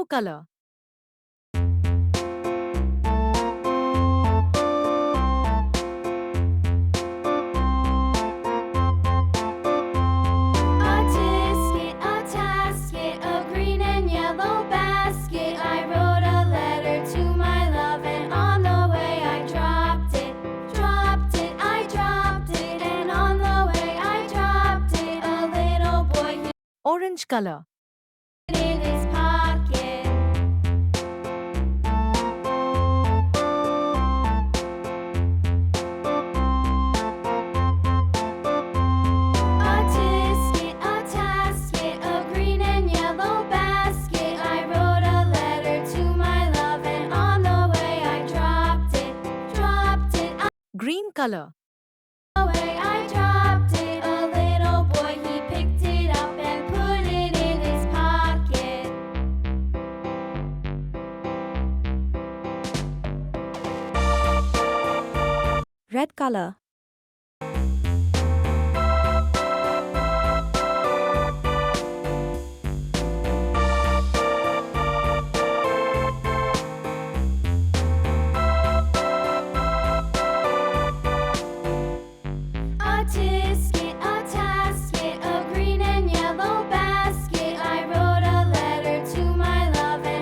Yellow color. A tisket, a tasket, a green and yellow basket. I wrote a letter to my love, and on the way I dropped it. Dropped it, I dropped it, and on the way I dropped it. A little boy hid Orange color. it in his pocket. A tisket, a tasket, a green and yellow basket. I wrote a letter to my love, and on the way I dropped it. Dropped it, Green color. away I dropped it. A little boy, he picked it up and put it in his pocket. Red color.